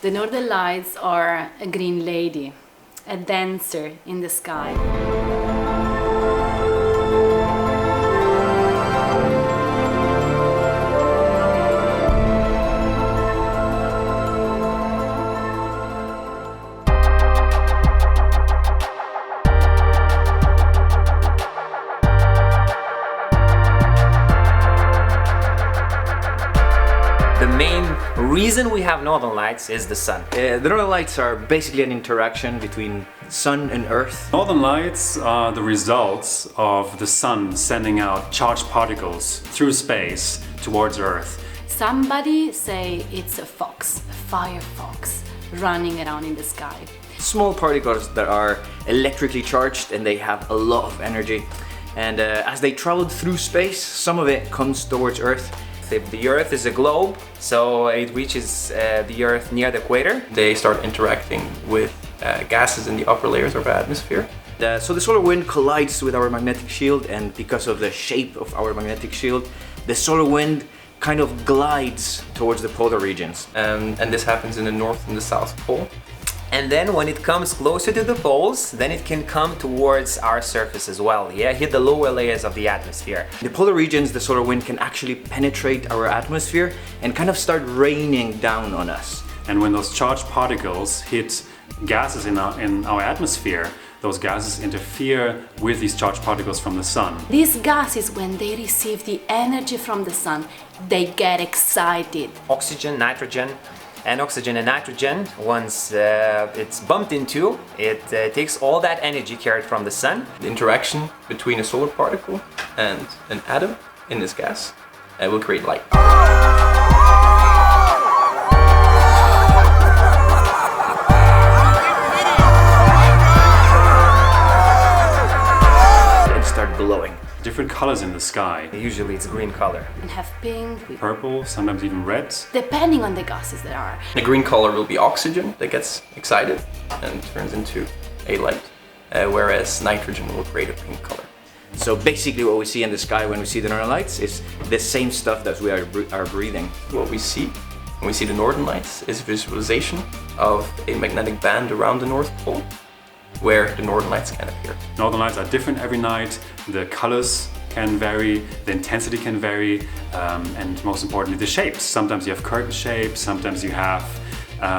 The northern lights are a green lady, a dancer in the sky. The main reason we have northern lights is the sun. The northern lights are basically an interaction between sun and earth. Northern lights are the results of the sun sending out charged particles through space towards Earth. Somebody say it's a fox, a fire fox, running around in the sky. Small particles that are electrically charged and they have a lot of energy. And as they travel through space, some of it comes towards Earth. If the Earth is a globe, so it reaches the Earth near the equator, they start interacting with gases in the upper layers of our atmosphere. So the solar wind collides with our magnetic shield, and because of the shape of our magnetic shield, the solar wind kind of glides towards the polar regions. And this happens in the North and the South Pole. And then when it comes closer to the poles, then it can come towards our surface as well, yeah, hit the lower layers of the atmosphere. In the polar regions, the solar wind can actually penetrate our atmosphere and kind of start raining down on us. And when those charged particles hit gases in our atmosphere, those gases interfere with these charged particles from the sun. These gases, when they receive the energy from the sun, they get excited. Oxygen, nitrogen, and nitrogen, once it's bumped into, it takes all that energy carried from the sun. The interaction between a solar particle and an atom in this gas will create light. And start glowing. Different colors in the sky. Usually it's green color. And have pink, Purple, sometimes even red. depending on the gases there are. The green color will be oxygen that gets excited and turns into a light, whereas nitrogen will create a pink color. So basically what we see in the sky when we see the northern lights is the same stuff that we are breathing. What we see when we see the northern lights is a visualization of a magnetic band around the North Pole, where the northern lights can appear. Northern lights are different every night. The colors can vary, the intensity can vary, and most importantly, the shapes. Sometimes you have curtain shapes, sometimes you have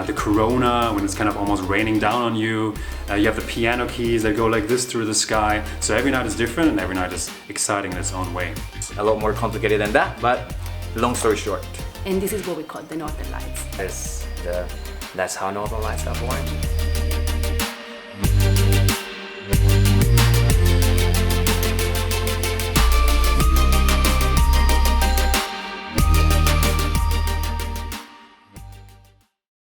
the corona when it's kind of almost raining down on you. You have the piano keys that go like this through the sky. So every night is different and every night is exciting in its own way. It's a lot more complicated than that, but long story short. And this is what we call the northern lights. That's how northern lights are born.